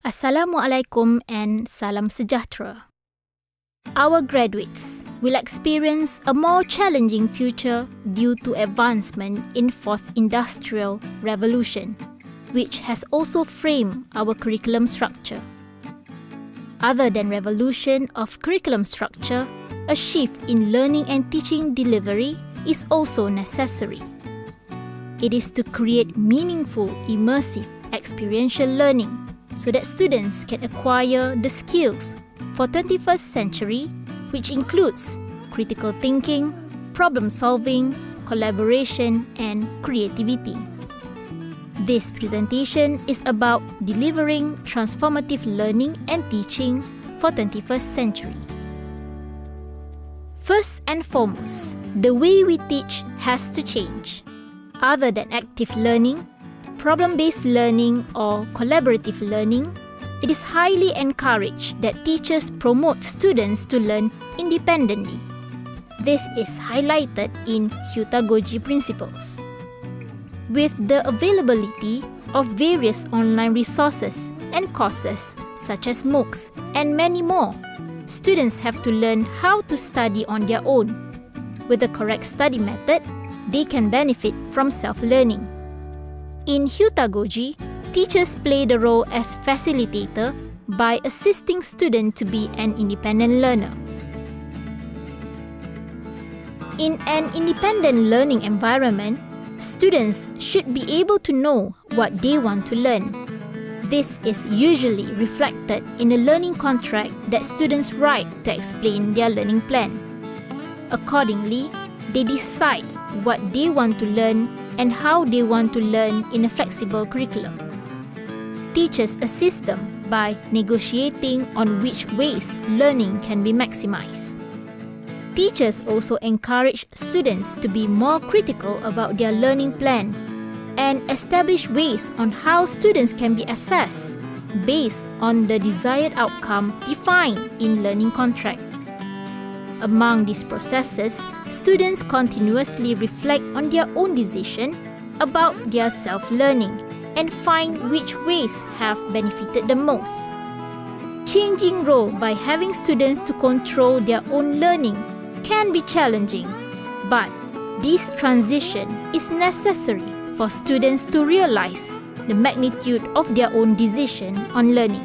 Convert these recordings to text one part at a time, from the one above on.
Assalamualaikum and salam sejahtera. Our graduates will experience a more challenging future due to advancement in Fourth Industrial Revolution, which has also framed our curriculum structure. Other than revolution of curriculum structure, a shift in learning and teaching delivery is also necessary. It is to create meaningful, immersive, experiential learning so that students can acquire the skills for 21st century, which includes critical thinking, problem solving, collaboration, and creativity. This presentation is about delivering transformative learning and teaching for 21st century. First and foremost, the way we teach has to change. Other than active learning, problem-based learning or collaborative learning, it is highly encouraged that teachers promote students to learn independently. This is highlighted in Hyutagoji principles. With the availability of various online resources and courses such as MOOCs and many more, students have to learn how to study on their own. With the correct study method, they can benefit from self-learning. In Hyutagoji, teachers play the role as facilitator by assisting students to be an independent learner. In an independent learning environment, students should be able to know what they want to learn. This is usually reflected in a learning contract that students write to explain their learning plan. Accordingly, they decide what they want to learn and how they want to learn in a flexible curriculum. Teachers assist them by negotiating on which ways learning can be maximized. Teachers also encourage students to be more critical about their learning plan and establish ways on how students can be assessed based on the desired outcome defined in learning contract. Among these processes, students continuously reflect on their own decision about their self-learning and find which ways have benefited the most. Changing role by having students to control their own learning can be challenging, but this transition is necessary for students to realize the magnitude of their own decision on learning.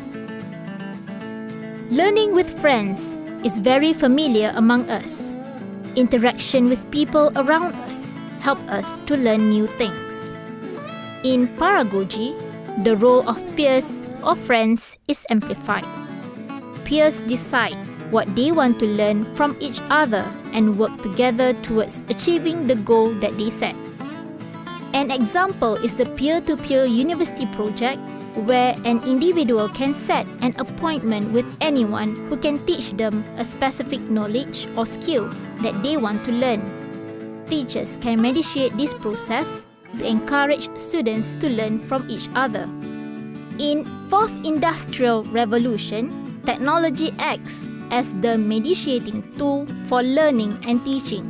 Learning with friends is very familiar among us. Interaction with people around us help us to learn new things. In pedagogy, the role of peers or friends is amplified. Peers decide what they want to learn from each other and work together towards achieving the goal that they set. An example is the peer-to-peer university project, where an individual can set an appointment with anyone who can teach them a specific knowledge or skill that they want to learn. Teachers can mediate this process to encourage students to learn from each other. In Fourth Industrial Revolution, technology acts as the mediating tool for learning and teaching.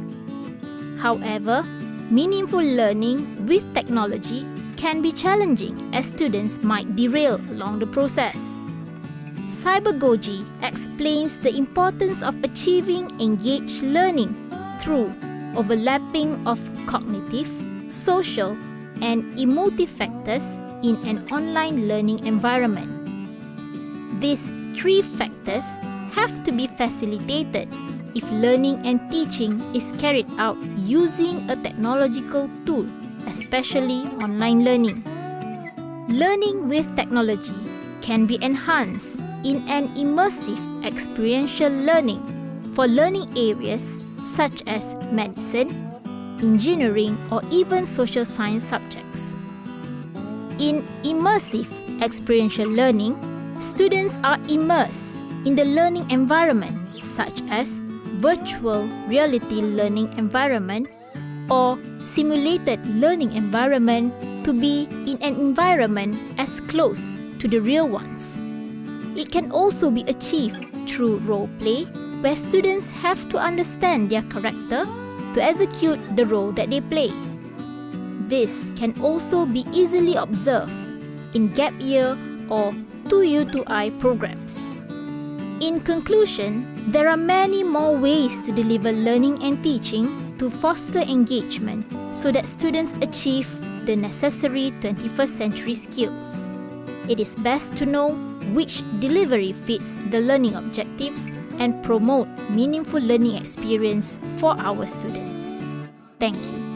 However, meaningful learning with technology can be challenging as students might derail along the process. Cybergogy explains the importance of achieving engaged learning through overlapping of cognitive, social, and emotive factors in an online learning environment. These three factors have to be facilitated if learning and teaching is carried out using a technological tool, especially online learning. Learning with technology can be enhanced in an immersive experiential learning for learning areas such as medicine, engineering, or even social science subjects. In immersive experiential learning, students are immersed in the learning environment such as virtual reality learning environment or simulated learning environment to be in an environment as close to the real ones. It can also be achieved through role play, where students have to understand their character to execute the role that they play. This can also be easily observed in gap year or 2U2I programs. In conclusion, there are many more ways to deliver learning and teaching to foster engagement so that students achieve the necessary 21st century skills. It is best to know which delivery fits the learning objectives and promote meaningful learning experience for our students. Thank you.